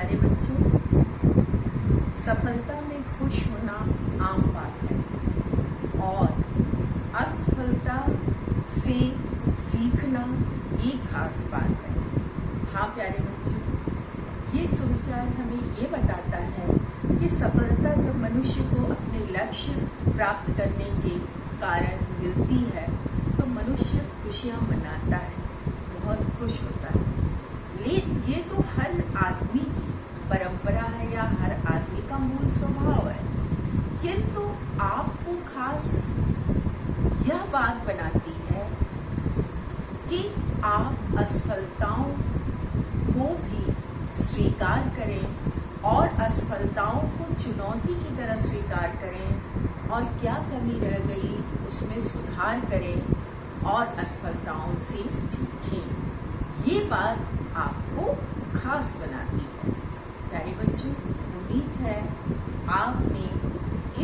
प्यारे बच्चों, सफलता में खुश होना आम बात है और असफलता से सीखना ये खास बात है। हाँ प्यारे बच्चों, ये सुविचार हमें ये बताता है कि सफलता जब मनुष्य को अपने लक्ष्य प्राप्त करने के कारण मिलती है तो मनुष्य खुशियाँ मनाता है, बहुत खुश होता है। ये तो हर आदमी की परंपरा है या हर आदमी का मूल स्वभाव है, किंतु आपको खास यह बात बनाती है कि आप असफलताओं को भी स्वीकार करें और असफलताओं को चुनौती की तरह स्वीकार करें और क्या कमी रह गई उसमें सुधार करें और असफलताओं से सीखें। ये बात आपको खास बनाती है। प्यारे बच्चों, उम्मीद है आपने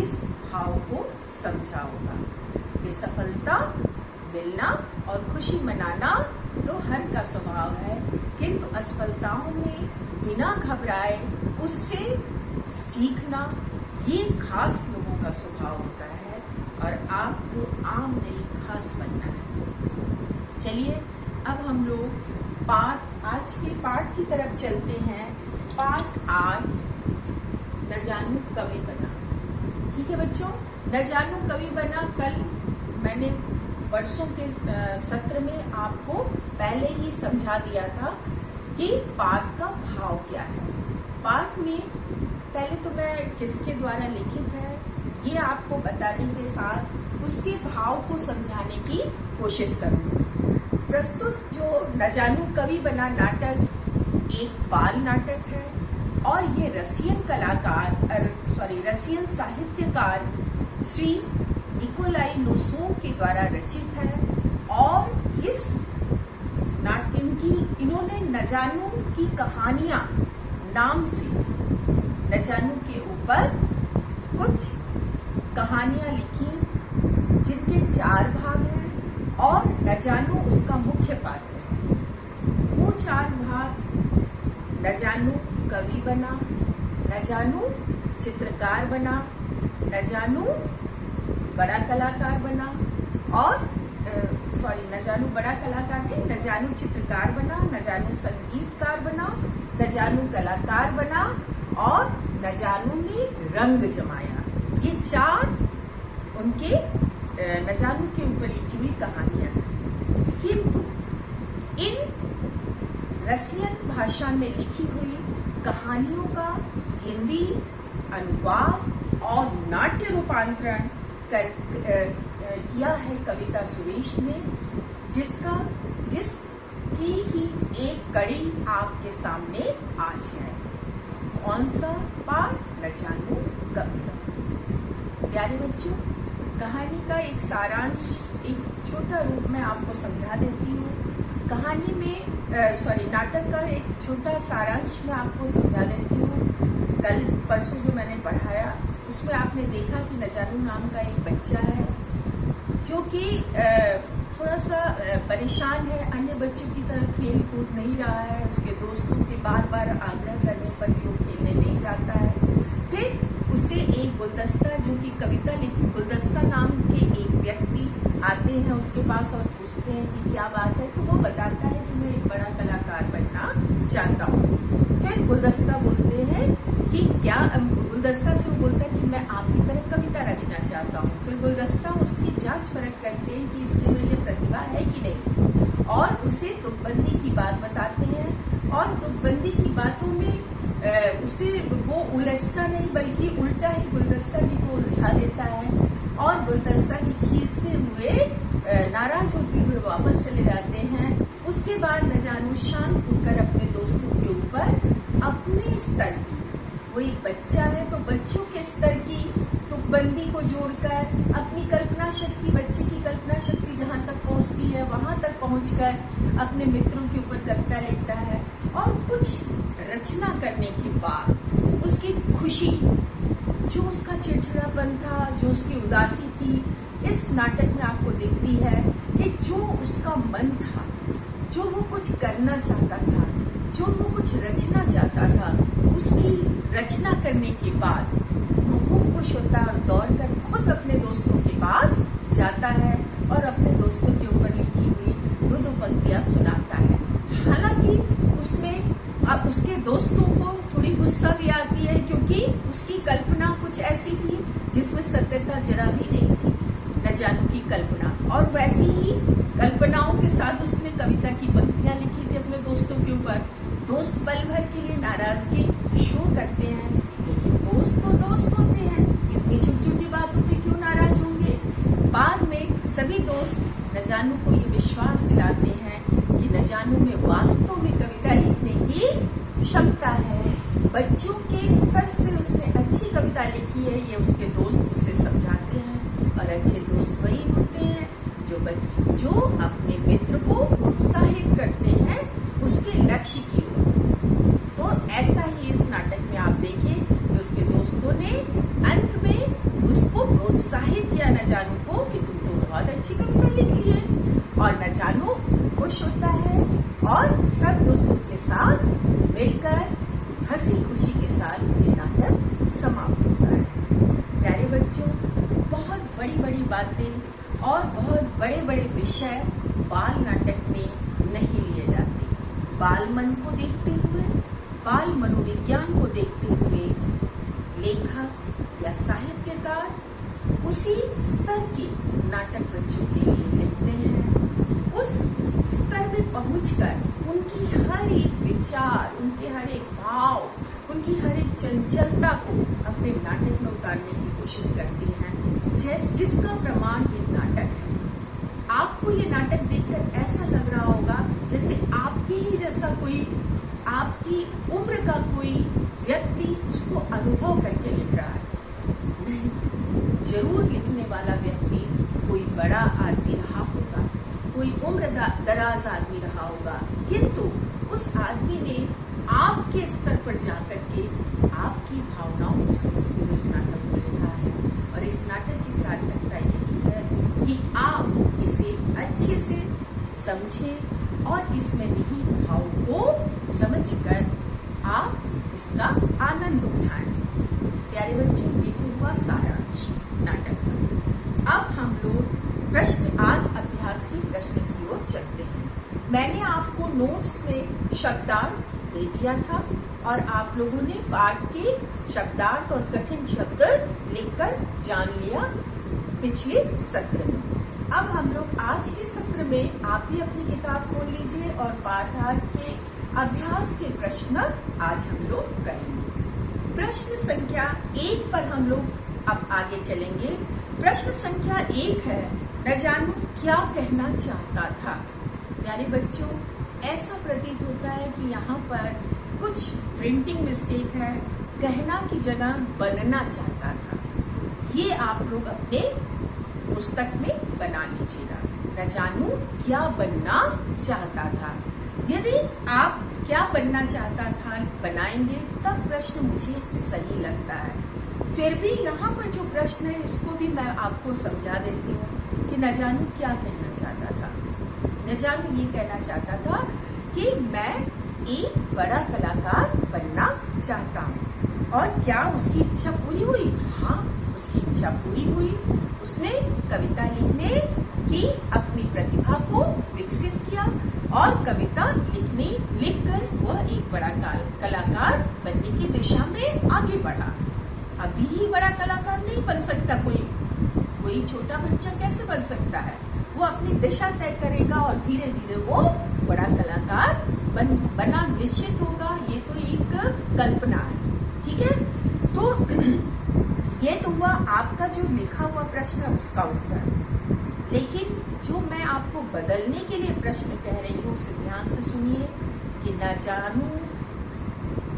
इस भाव को समझा होगा कि सफलता मिलना और खुशी मनाना तो हर का स्वभाव है, किंतु असफलताओं में बिना घबराए उससे सीखना ये खास लोगों का स्वभाव होता है और आपको आम नहीं खास बनना है। चलिए अब हम लोग आज के पाठ की तरफ चलते हैं। पाठ 8, न जानू कवि बना। ठीक है बच्चों, न जानू कवि बना कल मैंने वर्षों के सत्र में आपको पहले ही समझा दिया था कि पाठ का भाव क्या है। पाठ में पहले तो मैं किसके द्वारा लिखित है ये आपको बताने के साथ उसके भाव को समझाने की कोशिश करूंगी। प्रस्तुत जो न जानू कवि बना नाटक एक बाल नाटक है और ये रसियन साहित्यकार श्री निकोलाई नोसोव के द्वारा रचित है और इस इन्होंने न जानू की कहानियां नाम से न जानू के ऊपर कुछ कहानियां लिखी जिनके 4 भाग हैं और न जानू उसका मुख्य पात्र है। वो 4 भाग न जानू कवि बना, न जानू चित्रकार बना, न जानू बड़ा कलाकार बना और न जानू बड़ा कलाकार नहीं, न जानू चित्रकार बना, न जानू संगीतकार बना, न जानू कलाकार बना और न जानू ने रंग जमाया। ये 4 उनके न जानू के ऊपर लिखी हुई कहानियां हैं, किंतु इन रसियन भाषा में लिखी हुई कहानियों का हिंदी अनुवाद और नाट्य रूपांतरण किया है कविता सुरेश ने, जिसकी ही एक कड़ी आपके सामने आज है। कौन सा पाठ? न जानू कवि बना। प्यारे बच्चों, कहानी का एक सारांश, एक छोटा रूप में आपको समझा देती हूँ। कहानी में नाटक का एक छोटा सारांश में आपको समझा देती हूँ। कल परसों जो मैंने पढ़ाया उसमें आपने देखा कि न जानू नाम का एक बच्चा है जो कि थोड़ा सा परेशान है, अन्य बच्चों की तरह खेल कूद नहीं रहा है, उसके दोस्तों के बार बार आग्रह करने पर भी वो खेलने नहीं जाता है। फिर उसे एक गुलदस्ता, जो कि कविता लिखी, गुलदस्ता नाम के एक व्यक्ति आते हैं उसके पास और पूछते हैं कि क्या बात है, तो वो बताता है कि मैं एक बड़ा कलाकार बनना चाहता हूँ। फिर गुलदस्ता बोलते हैं कि क्या, गुलदस्ता से वो बोलता है कि मैं आपकी तरह कविता रचना चाहता हूँ। फिर गुलदस्ता उसकी जांच परख करते हैं कि इसके में ये प्रतिभा है कि नहीं और उसे तुकबंदी की बात बताते हैं और तुकबंदी की बातों में उसे वो उलझता नहीं बल्कि उल्टा ही गुलदस्ता जी को उलझा देता है और गुलदस्ता जी खींचते हुए नाराज होते हुए वापस चले जाते हैं। उसके बाद न जानू शांत होकर अपने दोस्तों के ऊपर अपने स्तर की, वो एक बच्चा है तो बच्चों के स्तर की तुकबंदी को जोड़कर अपनी कल्पना शक्ति, बच्चे की कल्पना शक्ति जहाँ तक पहुँचती है वहाँ तक पहुँचकर अपने मित्रों के ऊपर कविता लिखता है और कुछ रचना करने के बाद उसकी खुशी, जो उसका चिड़चिड़ापन था, जो उसकी उदासी थी, इस नाटक में आपको दिखती है कि जो उसका मन था, जो वो कुछ करना चाहता था, जो वो कुछ रचना चाहता था, उसकी रचना करने के बाद वो खूब खुश होता है और दौड़कर खुद अपने दोस्तों के पास जाता है और अपने दोस्तों के ऊपर लिखी हुई दो पंक्तियां सुनाता है। हालांकि उसमें अब उसके दोस्तों को थोड़ी गुस्सा भी आती है, क्योंकि उसकी कल्पना कुछ ऐसी थी जिसमें सत्यता जरा भी नहीं थी, न जानू की कल्पना। और वैसी ही कल्पनाओं के साथ उसने कविता की पंक्तियां लिखी थी अपने दोस्तों के ऊपर। दोस्त पल भर के लिए नाराजगी शो करते हैं, लेकिन दोस्त तो दोस्त होते हैं, इतनी छोटी छोटी बातों पे क्यों नाराज होंगे। बाद में सभी दोस्त न जानू को ये विश्वास दिलाते हैं कि न जानू में वास्तव में कविता लिखने की क्षमता है। बच्चों के स्तर से उसने अच्छी कविता लिखी है, ये उसके दोस्त उसे समझाते हैं। और अच्छे दोस्त वही होते हैं जो अपने मित्र को उत्साहित करते हैं उसके लक्ष्य की ओर। तो ऐसा ही इस नाटक में आप देखिए कि उसके दोस्तों ने अंत में उसको प्रोत्साहित किया न जानू को कि तुम तो बहुत अच्छी कविता लिख ली है। और न जानू खुश होता है और सब दोस्तों के साथ मिलकर हंसी खुशी के साथ ये नाटक समाप्त होता है। प्यारे बच्चों, बहुत बड़ी बड़ी बातें और बहुत बड़े बड़े विषय बाल नाटक में नहीं लिए जाते। बाल मन को देखते हुए, बाल मनोविज्ञान को देखते हुए लेखक या साहित्यकार उसी स्तर की नाटक बच्चों के लिए लिखते हैं। उस स्तर में पहुंचकर उनकी हर एक विचार, उनके हर एक भाव, उनकी हर एक चंचलता को अपने नाटक में उतारने की कोशिश करती हैं, जिसका प्रमाण ये नाटक है। आपको ये नाटक देखकर ऐसा लग रहा होगा जैसे आपके ही जैसा कोई, आपकी उम्र का कोई व्यक्ति उसको अनुभव करके लिख रहा है। नहीं, जरूर लिखने वाला व्यक्ति कोई बड़ा आदमी रहा होगा, कोई उम्र दराज आदमी रहा होगा, किंतु उस आदमी ने आपके स्तर पर जाकर के आपकी भावनाओं को समझते हुए इस नाटक को लिखा है। और इस नाटक की सार्थकता यही है कि आप इसे अच्छे से समझें और इसमें निहित भाव को समझकर आप इसका आनंद उठाएं। प्यारे बच्चों, ये तो हुआ सारांश नाटक का। अब हम लोग आज अभ्यास के प्रश्न की ओर चलते हैं। मैंने आपको नोट्स में शब्दार्थ दे दिया था और आप लोगों ने पाठ के शब्दार्थ और कठिन शब्द लिखकर जान लिया पिछले सत्र में। अब हम लोग आज के सत्र में आप भी अपनी किताब खोल लीजिए और पाठार्थ के अभ्यास के प्रश्न आज हम लोग करेंगे। प्रश्न संख्या 1 पर हम लोग अब आगे चलेंगे। प्रश्न संख्या 1 है, न जानू क्या कहना चाहता था। प्यारे बच्चों, ऐसा प्रतीत होता है कि यहाँ पर कुछ प्रिंटिंग मिस्टेक है, कहना की जगह बनना चाहता था। ये आप लोग अपने पुस्तक में बना लीजिएगा। न जानू क्या बनना चाहता था। यदि आप क्या बनना चाहता था बनाएंगे तब प्रश्न मुझे सही लगता है। फिर भी यहाँ पर जो प्रश्न है इसको भी मैं आपको समझा देती हूँ कि न जानू क्या कहना चाहता था। न जानू ये कहना चाहता था कि मैं एक बड़ा कलाकार बनना चाहता हूँ। और क्या उसकी इच्छा पूरी हुई? हाँ, उसकी इच्छा पूरी हुई। उसने कविता लिखने की अपनी प्रतिभा को विकसित किया और कविता लिखकर वह एक बड़ा कलाकार बनने की दिशा में आगे बढ़ा। अभी ही बड़ा कलाकार नहीं बन सकता कोई छोटा बच्चा कैसे बन सकता है? वो अपनी दिशा तय करेगा और धीरे धीरे वो बड़ा कलाकार बना निश्चित होगा। ये तो एक कल्पना है, ठीक है। तो ये तो हुआ आपका जो लिखा हुआ प्रश्न है उसका उत्तर। लेकिन जो मैं आपको बदलने के लिए प्रश्न कह रही हूँ उसे ध्यान से सुनिए कि न जानू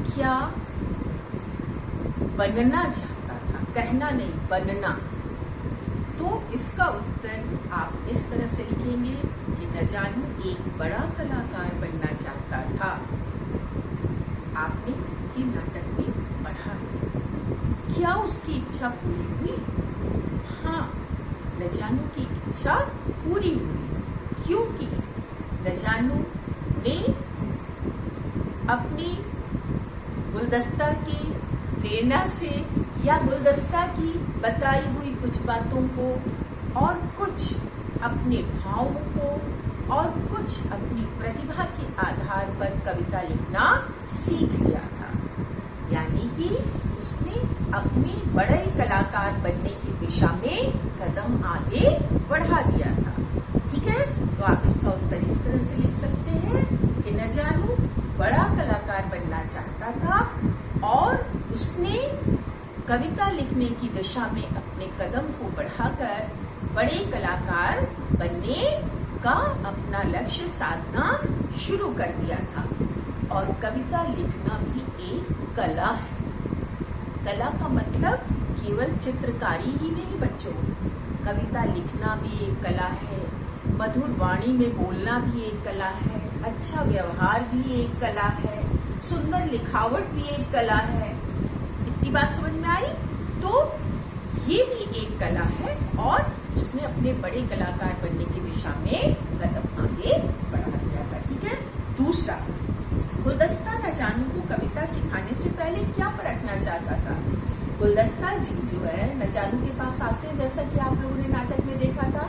क्या बनना चाहता था, कहना नहीं बनना। तो इसका उत्तर आप इस तरह से लिखेंगे कि न जानू एक बड़ा कलाकार बनना चाहता था। आपने ये नाटक में पढ़ा। क्या उसकी इच्छा पूरी हुई? हाँ, न जानू की इच्छा पूरी हुई, क्योंकि न जानू ने अपनी गुलदस्ता की प्रेरणा से या गुलदस्ता की बताई हुई कुछ बातों को और कुछ अपने भावों को और कुछ अपनी प्रतिभा के आधार पर कविता लिखना सीख लिया था। यानी कि उसने अपने बड़े कलाकार बनने की दिशा में कदम आगे बढ़ा दिया था। ठीक है, तो आप इसका उत्तर इस तरह से लिख सकते हैं कि न जानू बड़ा कलाकार बनना चाहता था और उसने कविता लिखने की दिशा में अपने कदम को बढ़ाकर बड़े कलाकार बनने का अपना लक्ष्य साधना शुरू कर दिया था। और कविता लिखना भी एक कला है। कला का मतलब केवल चित्रकारी ही नहीं बच्चों, कविता लिखना भी एक कला है, मधुर वाणी में बोलना भी एक कला है, अच्छा व्यवहार भी एक कला है, सुंदर लिखावट भी एक कला है। इतनी बात समझ में आई? तो ये भी एक कला है और उसने अपने बड़े कलाकार बनने की दिशा में कदम आगे बढ़ा दिया था। ठीक है, दूसरा, गुलदस्ता न जानू को कविता सिखाने से पहले क्या परखना चाहता था। गुलदस्ता जी जो है न जानू के पास आते हैं, जैसा कि आप लोगों ने नाटक में देखा था।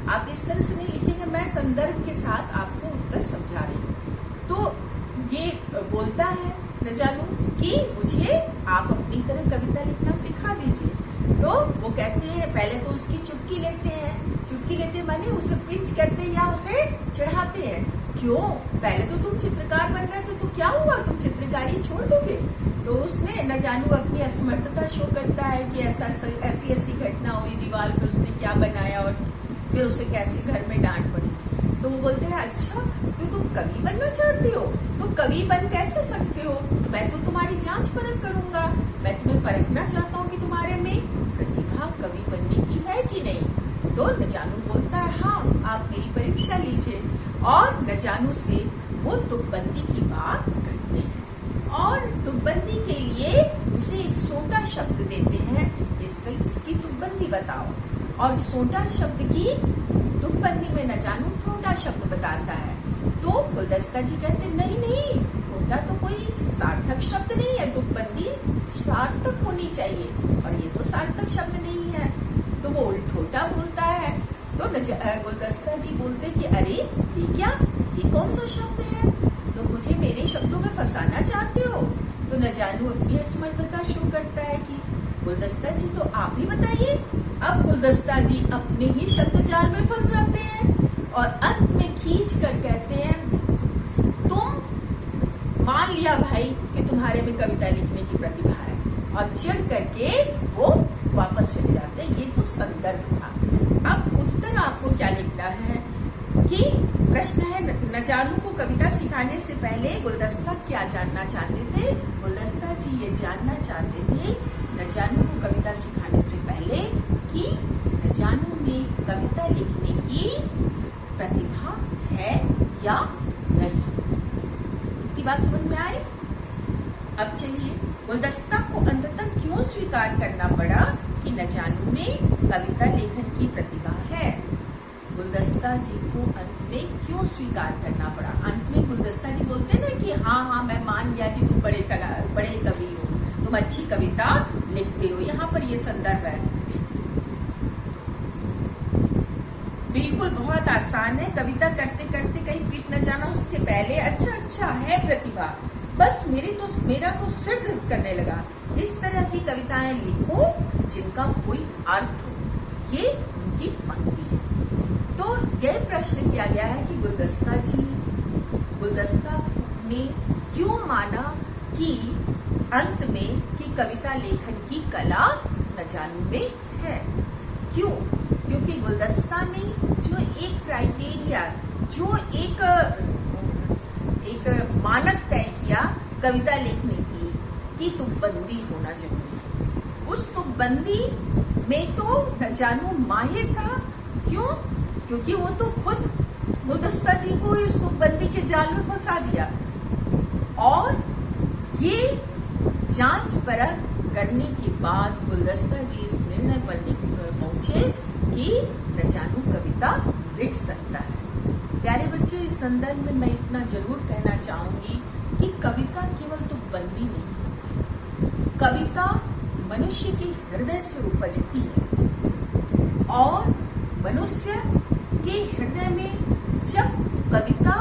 आप इस तरह से नहीं लिखेंगे, मैं संदर्भ के साथ आपको उत्तर समझा रही हूँ। तो ये बोलता है न जानू कि मुझे आप अपनी तरह कविता लिखना सिखा दीजिए। तो वो कहते हैं, पहले तो उसकी चुटकी लेते हैं, चुटकी लेते माने उसे पिंच करते हैं या उसे चढ़ाते हैं। क्यों? पहले तो तुम चित्रकार बन रहे थे, तो क्या हुआ, तुम चित्रकारी छोड़ दोगे? तो उसने न जानू अपनी असमर्थता शो करता है कि ऐसी घटना हुई, दीवार पे उसने क्या बनाया और फिर उसे कैसे घर में डांट पड़ी। तो वो बोलते हैं, अच्छा तो तुम कवि बनना चाहते हो, तो कवि बन कैसे सकते हो? मैं तो तुम्हारी जांच परख करूंगा, मैं तुम्हें परखना चाहता हूँ कि तुम्हारे में प्रतिभा कवि बनने की है कि नहीं। तो न जानू बोलता है, हाँ आप मेरी परीक्षा लीजिए। और न जानू से वो तुकबंदी की बात करते हैं और तुकबंदी के लिए उसे एक सोटा शब्द देते हैं, इसकी तुकबंदी बताओ। और सोटा शब्द की तुकबंदी में न जानू ठोटा शब्द बताता है। तो गुलदस्ता जी कहते नहीं, ठोटा तो कोई सार्थक शब्द नहीं है, तुकबंदी सार्थक होनी चाहिए और ये तो सार्थक शब्द नहीं है। तो वो ठोटा बोलता है। तो गुलदस्ता जी बोलते कि अरे ये क्या, ये कौन सा शब्द है, तो मुझे मेरे शब्दों में फंसाना चाहते हो। तो न जानू अपनी असमर्थता शो करता है कि गुलदस्ता जी तो आप ही बताइए। अब गुलदस्ता जी अपने ही शब्द जाल में फंस जाते हैं और अंत में खींच कर कहते हैं, तुम मान लिया भाई कि तुम्हारे में कविता लिखने की प्रतिभा है, और चिढ़ करके वो वापस चले जाते हैं। ये तो संदर्भ था। अब उत्तर आपको क्या लिखना है कि प्रश्न है, न जानू को कविता सिखाने से पहले गुलदस्ता क्या जानना चाहते थे। गुलदस्ता जी ये जानना चाहते थे न जानू को कविता सिखाने से पहले कि न जानू में कविता लिखने की प्रतिभा है या नहीं। इतनी बात समझ में आए? अब चलिए, गुलदस्ता को अंततः क्यों स्वीकार करना पड़ा कि न जानू में कविता लेखन की प्रतिभा है। गुलदस्ता जी को अंत में क्यों स्वीकार करना पड़ा। अंत में गुलदस्ता जी बोलते ना कि हाँ मैं मान गया कि तुम बड़े कवि हो, तुम अच्छी कविता लिखते हो। यहाँ पर ये संदर्भ है, बिल्कुल बहुत आसान है। कविता करते करते कहीं पीट न जाना उसके पहले अच्छा है प्रतिभा, बस मेरा तो सिर दर्द करने लगा। इस तरह की कविताएं लिखो जिनका कोई अर्थ हो। ये उनकी पंक्ति है। तो यह प्रश्न किया गया है कि गुलदस्ता ने क्यों माना कि अंत में कि कविता लेखन की कला न जानू में है। क्यों? क्योंकि गुलदस्ता ने जो एक क्राइटेरिया, जो एक मानक तय किया कविता लिखने की तुकबंदी होना जरूरी है। उस तुकबंदी में तो न जानू माहिर था। क्यों? क्योंकि वो तो खुद गुलदस्ता जी को इस तुकबंदी के जाल में फंसा दिया। और ये जांच परख करने के बाद गुलदस्ता जी इस निर्णय पर पहुंचे कि न जानू कविता लिख सकता है। प्यारे बच्चों, इस संदर्भ में मैं इतना जरूर कहना चाहूंगी कि कविता केवल तुकबंदी नहीं है। कविता मनुष्य के हृदय से उपजती है और मनुष्य के हृदय में जब कविता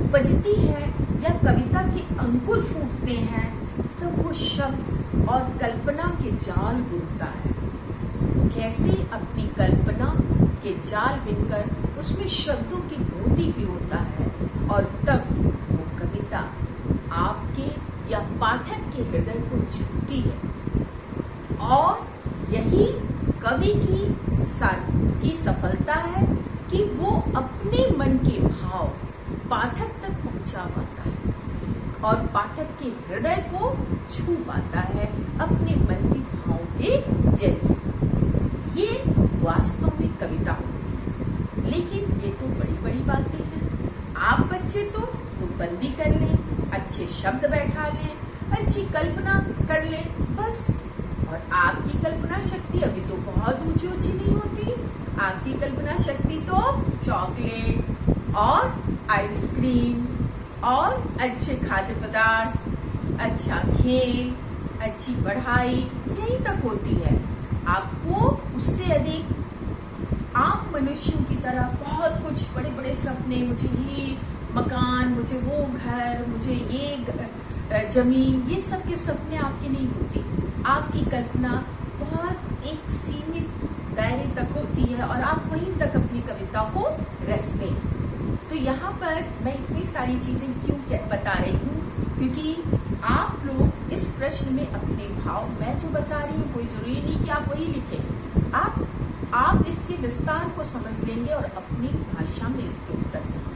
उपजती है या कविता के अंकुर फूटते हैं तो वो शब्द और कल्पना के जाल बुनता है। कैसे अपनी कल्पना के जाल बिनकर उसमें शब्दों की मोती पिरोता है और तब वो कविता आपके या पाठक के हृदय को छूती है और यही कवि की सफलता है कि वो अपने मन के भाव पाठक तक पहुंचा पाता है और पाठक के हृदय को छू पाता है अपने मन के भाव के जरिए। ये वास्तव में कविता होती है। लेकिन ये तो बड़ी बड़ी बातें हैं। आप बच्चे तो बंदी कर लें, अच्छे शब्द बैठा लें, अच्छी कल्पना कर लें, बस। और आपकी कल्पना शक्ति अभी तो बहुत ऊंची ऊंची नहीं होती। आपकी कल्पना शक्ति तो चॉकलेट और आइसक्रीम और अच्छे खाद्य पदार्थ, अच्छा खेल, अच्छी पढ़ाई यहीं तक होती है। आपको उससे अधिक आम मनुष्यों की तरह बहुत कुछ बड़े बड़े सपने, मुझे ये मकान, मुझे वो घर, मुझे ये जमीन, ये सब के सपने आपके नहीं होते। आपकी कल्पना बहुत एक सीमित दायरे तक होती है और आप वहीं तक अपनी कविता को रचते हैं। तो यहाँ पर मैं इतनी सारी चीजें क्यों बता रही हूँ, क्योंकि आप लोग इस प्रश्न में अपने भाव, मैं जो बता रही हूँ कोई जरूरी नहीं कि आप वही लिखें। आप इसके विस्तार को समझ लेंगे और अपनी भाषा में इसके उत्तर देंगे।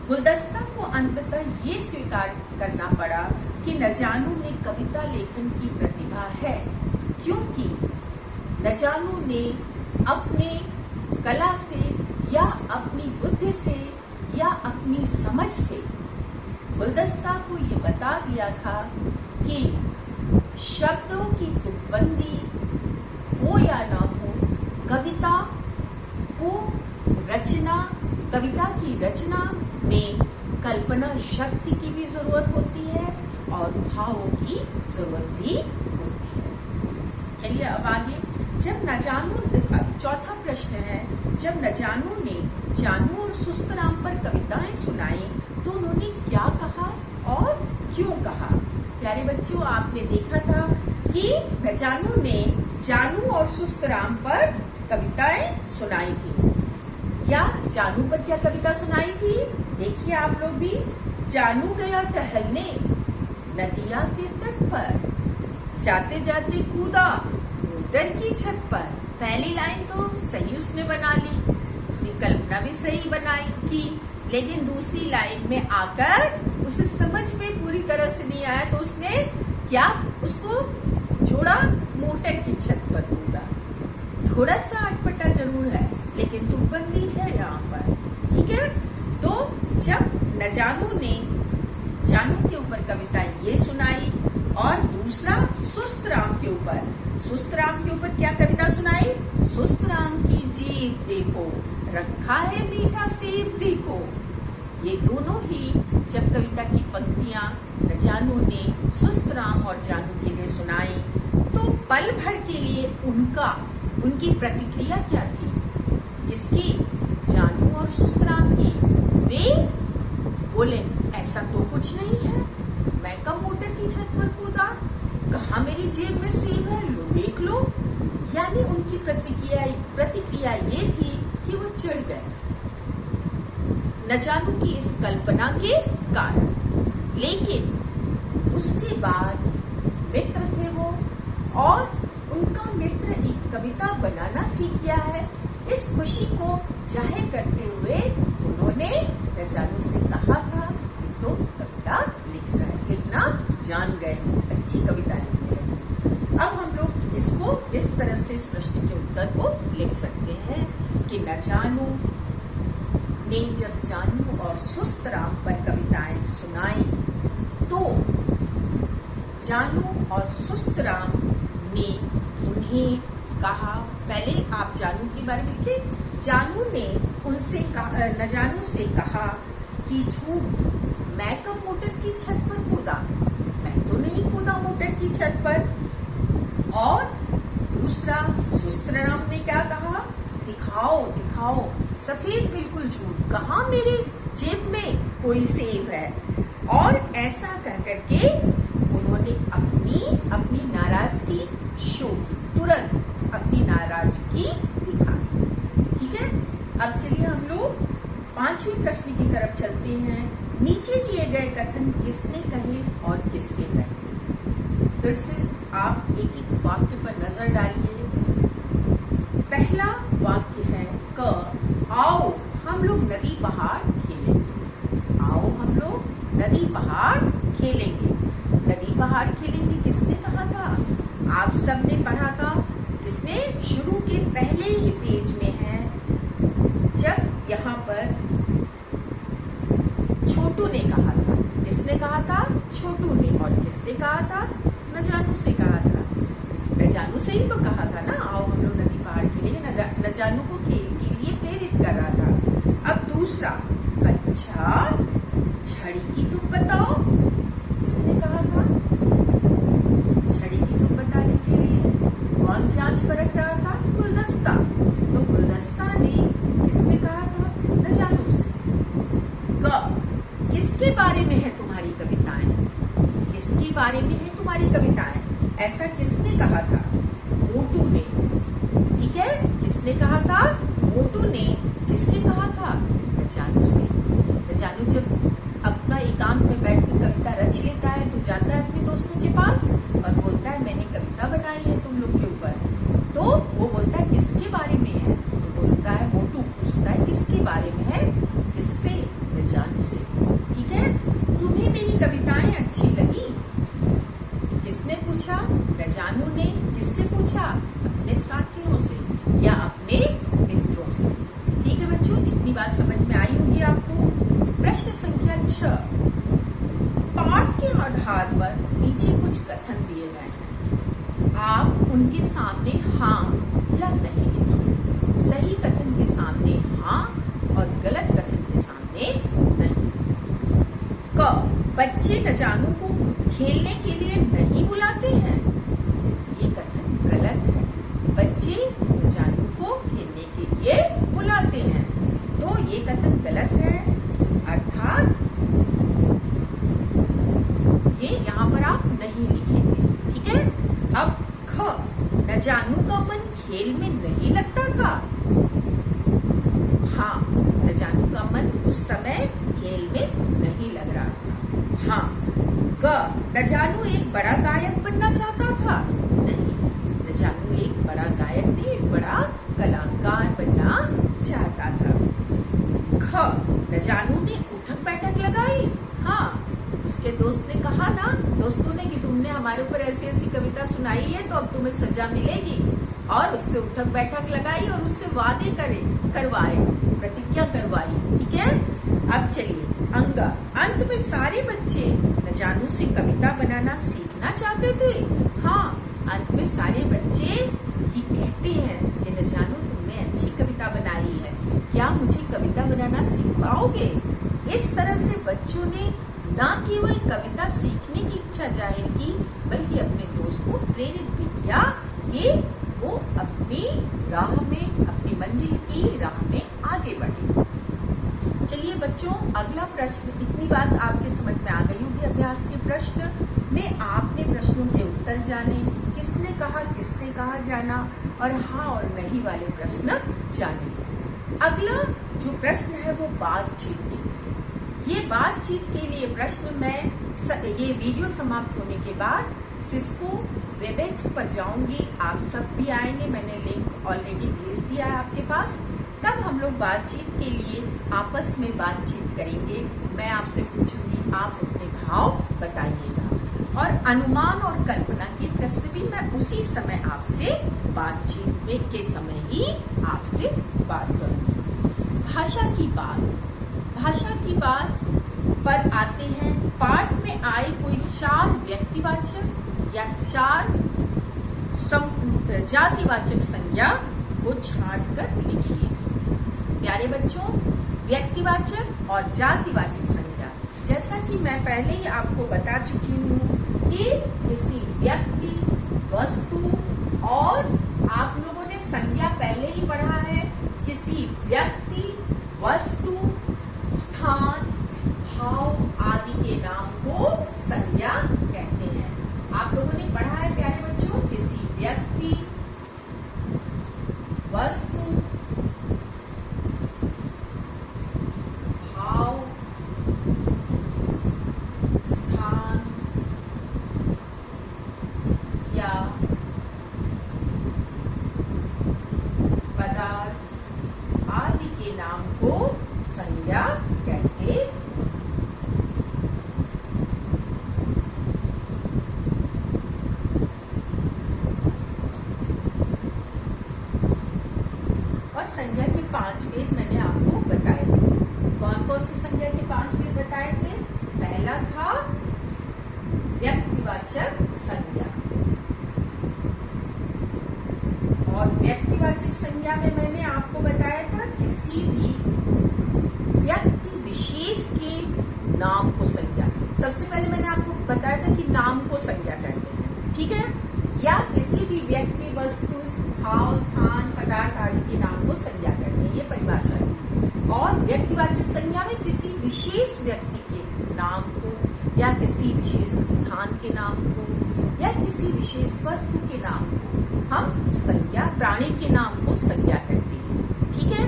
गुलदस्ता को अंततः ये स्वीकार करना पड़ा कि नजानू में कविता लेखन की प्रतिभा है, क्योंकि नजानू ने अपने कला से या अपनी बुद्धि से या अपनी समझ से गुलदस्ता को ये बता दिया था कि शब्दों की तुकबंदी हो या ना हो, कविता की रचना में कल्पना शक्ति की भी जरूरत होती है और भावों की जरूरत भी होती है। चलिए अब आगे। जब नजानू, चौथा प्रश्न है, जब नजानू ने जानू और सुस्तराम पर कविताएं सुनाई तो उन्होंने क्या कहा और क्यों कहा? प्यारे बच्चों, आपने देखा था कि नजानू ने जानू और सुस्तराम पर कविताएं सुनाई थी। क्या जानू पर क्या कविता सुनाई थी? देखिए आप लोग भी। जानू गया टहलने नदिया के तट पर, जाते जाते कूदा मोटर की छत पर। पहली लाइन तो सही उसने बना ली, थोड़ी कल्पना भी सही बनाई की, लेकिन दूसरी लाइन में आकर उसे समझ में पूरी तरह से नहीं आया तो उसने क्या उसको जोड़ा, मोटर की छत पर कूदा। थोड़ा सा अटपटा जरूर है लेकिन तुकबंदी है यहाँ पर, ठीक है। तो जब नजानू ने जानू के ऊपर कविता ये सुनाई और दूसरा सुस्तराम के ऊपर क्या कविता सुनाई? सुस्तराम की जीभ देखो, रखा है मीठा सेब देखो। ये दोनों ही जब कविता की पंक्तियां नजानू ने सुस्तराम और जानू के लिए सुनाई तो पल भर के लिए उनकी प्रतिक्रिया क्या थी? किसकी? जानू और सुस्तराम की। वे बोले ऐसा तो कुछ नहीं है, मैं कब मोटर की छत पर कूदा, कहा मेरी जेब में सेब है, लो देख लो। यानी उनकी प्रतिक्रिया ये थी कि वो चिढ़ गए नजानू की इस कल्पना के कारण। लेकिन उसके बाद मित्र थे वो और उनका मित्र एक कविता बनाना सीख गया है। इस खुशी को जाहिर करते हुए उन्होंने नजानू से कहा था कि तुम कविता लिखना जान गए, अच्छी कविता लिखने लगे। अब हम लोग इसको इस तरह से इस प्रश्न के उत्तर को लिख सकते हैं कि नजानू ने जब जानू और सुस्तराम पर कविताएं सुनाई तो जानू और सुस्तराम ने उन्हें कहा, पहले आप जानू के बारे में लिखिए। जानू ने उनसे नजानू से कहा कि झूठ मैं कब मोटर की छत पर कूदा? मैं तो नहीं कूदा मोटर की छत पर। और दूसरा, सुस्तराम ने क्या कहा? दिखाओ दिखाओ, सफेद बिल्कुल झूठ, कहाँ मेरे जेब में कोई सेब है। और ऐसा कह करके उन्होंने अपनी नाराजगी शो की, तुरंत अपनी नाराजगी दिखाई। ठीक है, अब चलिए हम लोग 5वें प्रश्न की तरफ चलते हैं। नीचे दिए गए कथन किसने कहे और किससे कहे? फिर से आप एक एक वाक्य पर नजर डालिए। पहला वाक्य है क, आओ हम लोग नदी पहाड़ खेलेंगे। आओ हम लोग नदी पहाड़ खेलेंगे। नदी पहाड़ खेलेंगे किसने कहा था? आप सबने पढ़ा था। किसने? शुरू के पहले ही पेज में है, जब यहाँ पर छोटू ने कहा था। किसने कहा था? छोटू ने। और किससे कहा था? नजानू से कहा था। नजानू से ही तो कहा था ना, आओ हम लोग नदी पहाड़ खेलेंगे। नजानू को खेल के लिए प्रेरित कर रहा था। अब दूसरा, अच्छा छड़ी की तुम बताओ। किसने कहा था? छड़ी की तुम बताने के लिए कौन जांच परख रहा था? गुलदस्ता। तो गुलदस्ता ने किससे कहा था? नजानू से। किसके बारे में है तुम्हारी कविताएं? किसके बारे में है तुम्हारी कविताएं? ऐसा किसने कहा था? मोटू ने। ठीक है, किसने कहा था? मोटू ने। किससे कहा था? नजानू से। नजानू जब अपना एकांत में बैठ कर कविता रच लेता है तो जाता है अपने दोस्तों के पास और बोलता है मैंने कविता बनाई है तुम लोग के ऊपर। तो वो बोलता है किसके बारे में है? तो बोलता है, मोटू पूछता है किसके बारे में है? किससे? नजानू से। ठीक है, तुम्हें मेरी कविताएं अच्छी लगी? किसने पूछा? नजानू ने। किससे पूछा? अपने साथियों से या अपने मित्रों से। ठीक है बच्चों, इतनी बात समझ में आई होगी आपको। प्रश्न संख्या 6, पाठ के आधार पर नीचे कुछ कथन दिए गए हैं। आप उनके सामने हाँ या नहीं लिखिए। सही कथन के सामने हाँ और गलत कथन के सामने नहीं। क, बच्चे नजानू को खेलने के लिए नहीं बुलाते हैं। ये कथन गलत है। बच्चे नजानू को खेलने के लिए बुलाते हैं, तो ये कथन गलत है। अर्थात ये यहाँ पर आप नहीं लिखेंगे। ठीक है, अब ख, नजानू का मन खेल में नहीं लगता था। हाँ, नजानू का मन उस समय खेल में नहीं लग रहा था। हाँ। ग, नजानू एक बड़ा गायक बनना चाहता था। नहीं, नजानू एक बड़ा गायक नहीं, एक बड़ा कलाकार बनना चाहता था। ख, नजानू ने उठक बैठक लगाई। हाँ, उसके दोस्त ने कहा ना, दोस्तों ने, कि तुमने हमारे ऊपर ऐसी ऐसी कविता सुनाई है तो अब तुम्हें सजा मिलेगी। और उससे उठक बैठक लगाई और उससे वादे करवाए, प्रतिज्ञा करवाई। ठीक है, अब चलिए अंग, अंत में सारे बच्चे नजानू से कविता बनाना सीखना चाहते थे। हाँ, अंत में सारे बच्चे ही कहते हैं कि नजानू तुमने अच्छी कविता बनाई है, क्या मुझे कविता बनाना सिखाओगे? इस तरह से बच्चों ने न केवल कविता सीखने की इच्छा जाहिर की, बल्कि अपने दोस्त को प्रेरित भी किया कि वो अपनी राह में, अपनी मंजिल की राह में आगे बढ़े। चलिए बच्चों, अगला प्रश्न, इतनी बात आपके समझ में आ गई होगी। अभ्यास के प्रश्न में आपने प्रश्नों के उत्तर जाने, किसने कहा, किससे कहा जाना, और हाँ और नहीं वाले प्रश्न जाने। अगला जो प्रश्न है वो बातचीत की। ये बातचीत के लिए प्रश्न मैं ये वीडियो समाप्त होने के बाद सिस्को वेबएक्स पर जाऊंगी। आप सब भी आएंगे, मैंने लिंक ऑलरेडी भेज दिया है आपके पास। तब हम लोग बातचीत के लिए आपस में बातचीत करेंगे। मैं आपसे पूछूंगी, आप अपने भाव बताइएगा, और अनुमान और कल्पना के प्रश्न भी मैं उसी समय आपसे बातचीत में के समय ही आपसे बात करूंगी। भाषा की बात, भाषा की बात पर आते हैं। पाठ में आए कोई 4 व्यक्तिवाचक या 4 जातिवाचक संज्ञा को छांटकर लिखिए। प्यारे बच्चों, व्यक्तिवाचक और जातिवाचक संज्ञा, जैसा कि मैं पहले ही आपको बता चुकी हूँ कि किसी व्यक्ति, वस्तु और आप लोगों ने संज्ञा पहले ही पढ़ा है, किसी व्यक्ति, वस्तु, स्थान, भाव आदि के नाम को संज्ञा कहते हैं। आप लोगों ने पढ़ा है प्यारे बच्चों, किसी व्यक्ति, वस्तु, भाव, स्थान या पदार्थ आदि के नाम को संज्ञा कहते हैं। और संज्ञा के 5 भेद मैंने आपको बताए थे। कौन कौन सी संज्ञा के 5 भेद बताए थे? पहला था व्यक्तिवाचक संज्ञा, और व्यक्तिवाचक संज्ञा में मैंने आपको बताया था किसी भी व्यक्ति विशेष के नाम को संज्ञा। सबसे पहले मैंने आपको बताया था कि नाम को संज्ञा कहते हैं, ठीक है, या किसी भी व्यक्ति, वस्तु, भाव, स्थान, पदार्थ आदि के नाम को संज्ञा कहते हैं, ये परिभाषा है। और व्यक्तिवाचक संज्ञा में किसी विशेष व्यक्ति के नाम को या किसी विशेष स्थान के नाम को या किसी विशेष वस्तु के नाम को हम संज्ञा, प्राणी के नाम को संज्ञा कहते हैं, ठीक है,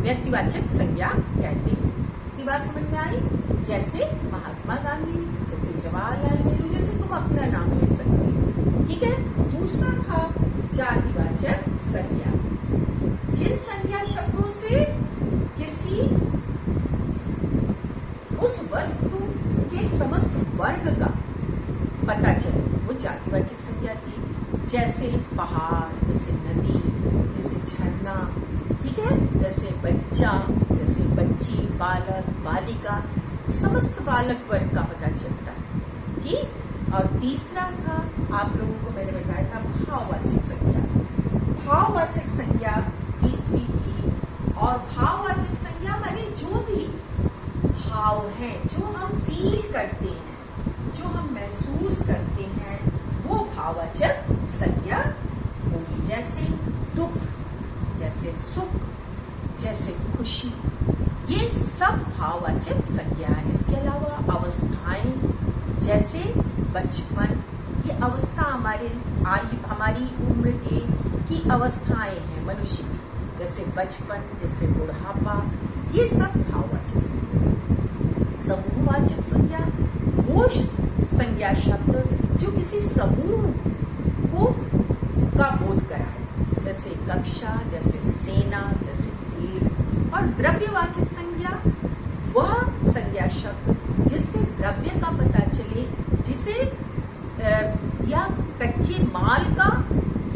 व्यक्तिवाचक संज्ञा कहते हैं। इतनी बात समझ में आई? जैसे महात्मा गांधी, जैसे जवाहरलाल नेहरू, जैसे तुम अपना नाम ले सकते हो, ठीक है। दूसरा था जातिवाचक संज्ञा, जिन संज्ञा शब्दों से किसी उस वस्तु के समस्त वर्ग का पता चले, वो जातिवाचक संज्ञा थी। जैसे पहाड़, जैसे नदी, जैसे झरना, ठीक है, जैसे बच्चा, जैसे बच्ची, बालक, बालिका, समस्त बालक वर्ग का पता चलता है, ठीक। और तीसरा था, आप लोगों को मैंने बताया था, भाववाचक संज्ञा। भाववाचक संज्ञा तीसरी थी, और भाववाचक संज्ञा माने जो भी भाव है, जो हम फील करते हैं, जो हम महसूस करते हैं, वो भाववाचक संज्ञा होगी। जैसे दुख, जैसे सुख, जैसे खुशी, ये सब भाववाचक संज्ञा है। इसके अलावा अवस्थाएं, जैसे बचपन, ये अवस्था हमारी उम्र की अवस्थाएं हैं मनुष्य की, जैसे बचपन, जैसे बुढ़ापा, ये सब भाववाचक संज्ञा। समूहवाचक संज्ञा, वो संज्ञा शब्द जो किसी समूह को का बोध कराए, जैसे कक्षा, जैसे सेना, जैसे भीड़। और द्रव्यवाचक संज्ञा, वह संज्ञा शब्द जिससे द्रव्य का पता चले, जिसे या कच्चे माल का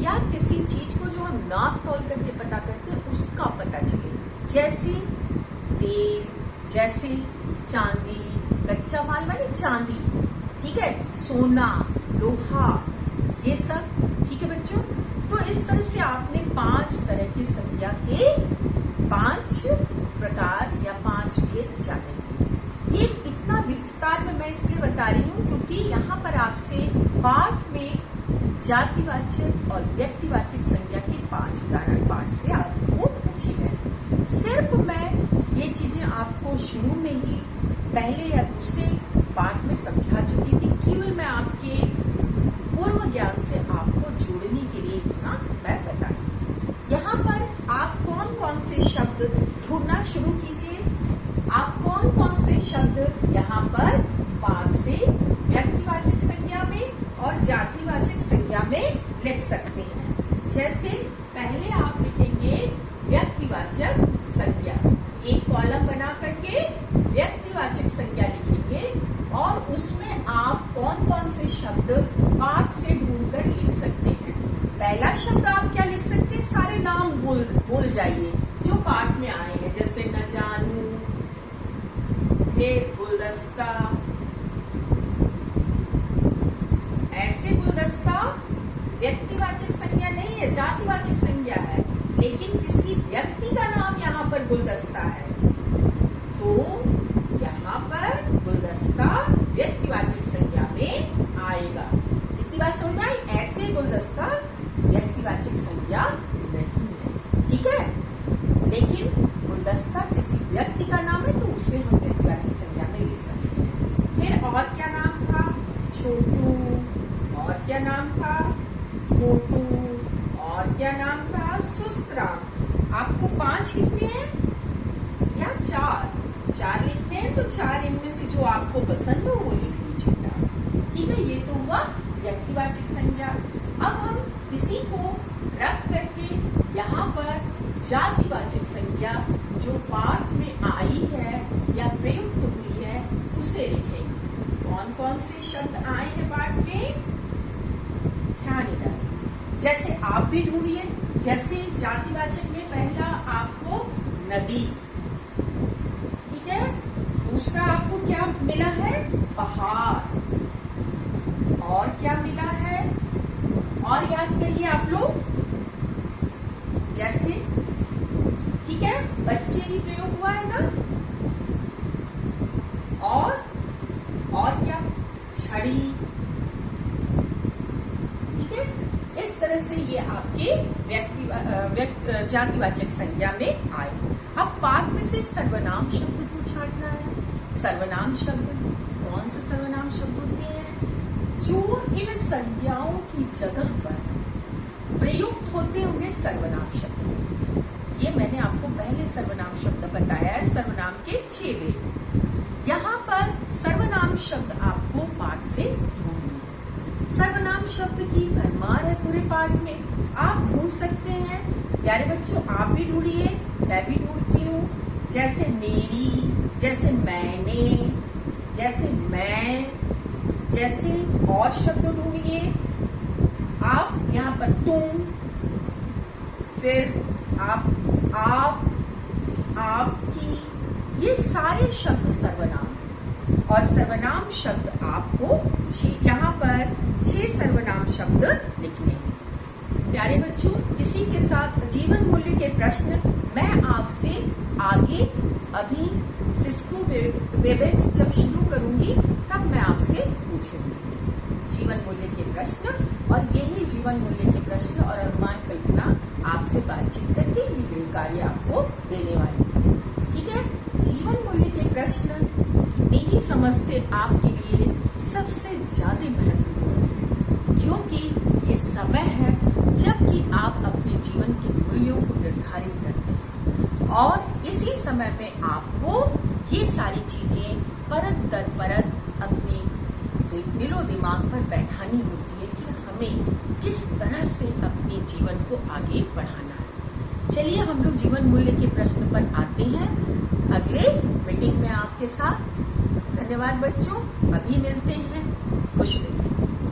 या किसी चीज को जो हम नाप तोल करके पता करते हैं उसका पता चले, जैसे तेल, जैसे चांदी, कच्चा माल माने चांदी, ठीक है, सोना, लोहा, ये सब, ठीक है बच्चों। तो इस तरह से आपने 5 तरह की संज्ञा के 5 प्रकार या 5 भेद जाने थे। ये इतना विस्तार में मैं इसलिए बता रही हूँ क्योंकि यहाँ पर आपसे पाठ में जातिवाचक और व्यक्तिवाचक संज्ञा के 5 उदाहरण पाठ से आपको पूछे गए। सिर्फ मैं ये चीजें आपको शुरू में ही पहले या दूसरे पाठ में समझा चुकी थी, केवल मैं आपके पूर्व ज्ञान से आपको जोड़ने के लिए इतना मैं बताई। यहाँ पर आप कौन कौन से शब्द ढूंढना शुरू कीजिए। आप कौन कौन से शब्द यहाँ पर 5 से व्यक्तिवाचक संज्ञा में और जातिवाचक संज्ञा में लिख सकते हैं। जैसे पहले आप लिखेंगे व्यक्तिवाचक संज्ञा, एक कॉलम बना करके व्यक्तिवाचक संज्ञा लिखेंगे और उसमें आप कौन कौन से शब्द पाठ से ढूंढकर लिख सकते हैं। पहला शब्द आप क्या लिख सकते हैं, सारे नाम बोल जाइए जो पाठ में आए हैं, जैसे न जानू, गुलदस्ता, ऐसे गुलदस्ता व्यक्तिवाचक संज्ञा नहीं है, जातिवाचक संज्ञा है, लेकिन किसी व्यक्ति का नाम यहाँ पर गुलदस्ता है, तो यहाँ पर व्यक्तिवाचक संज्ञा नहीं है, ठीक है। लेकिन गुलदस्ता किसी व्यक्ति का नाम है तो उसे हम व्यक्तिवाचक संज्ञा में ले सकते हैं। फिर और क्या नाम था? छोटू। और क्या नाम था? मोटू। और क्या नाम था? सुस्तराम। आपको 5 लिखने हैं या 4? 4 लिखने हैं तो 4 इनमें से जो आपको पसंद हो वो लिख लीजिएगा, ठीक है। ये तो हुआ व्यक्तिवाचक संज्ञा। अब हम इसी को रख करके यहाँ पर जातिवाचक संज्ञा जो पाठ में आई है या प्रयुक्त हुई है उसे लिखेंगे। कौन कौन से शब्द आए हैं पाठ में? ध्यान दें। जैसे आप भी ढूंढिए। जैसे जातिवाचक में पहला आपको नदी, ठीक है। दूसरा आपको क्या मिला है? पहाड़। और क्या मिला है? और याद करिए आप लोग, जैसे, ठीक है, बच्चे भी प्रयोग हुआ है ना। और क्या? छड़ी, ठीक है। इस तरह से ये आपके जातिवाचक संज्ञा में आए। अब पाठ में से सर्वनाम शब्द को छांटना है। सर्वनाम शब्द कौन से सर्वनाम शब्द होते हैं? जो इन संज्ञाओं की जगह पर प्रयुक्त होते होंगे सर्वनाम शब्द। ये मैंने आपको पहले सर्वनाम शब्द बताया है, सर्वनाम के 6 भेद। यहाँ पर सर्वनाम शब्द आपको पाठ से ढूंढना। सर्वनाम शब्द की भरमार है पूरे पाठ में, आप ढूंढ सकते हैं। प्यारे बच्चों, आप भी ढूंढिए, मैं भी ढूंढती हूँ। जैसे मेरी, जैसे मैंने, जैसे मैं, जैसे और शब्द ढूंढिए आप। यहाँ पर तुम, फिर आप, आपकी, ये सारे शब्द सर्वनाम हैं। और सर्वनाम शब्द आपको यहाँ पर 6 सर्वनाम शब्द लिखने हैं। प्यारे बच्चों, इसी के साथ जीवन मूल्य के प्रश्न मैं आपसे आगे अभी सिस्को वेबएक्स जब शुरू करूंगी तब मैं आपसे पूछूंगी जीवन मूल्य के प्रश्न। और यही जीवन मूल्य के प्रश्न और अनुमान कल्पना आपसे बातचीत करके ये गृह कार्य आपको देने वाली है, ठीक है। जीवन मूल्य के प्रश्न मेरी समझ से आपके लिए सबसे ज्यादा महत्वपूर्ण है, क्योंकि ये समय है जबकि आप अपने जीवन के मूल्यों को निर्धारित करते हैं। और इसी समय में आपको ये सारी चीजें परत दर परत अपने दिलो दिमाग पर बैठानी होती है कि हमें किस तरह से अपने जीवन को आगे बढ़ाना है। चलिए हम लोग जीवन मूल्य के प्रश्न पर आते हैं अगले मीटिंग में आपके साथ। धन्यवाद बच्चों, अभी मिलते हैं। खुश रहिए।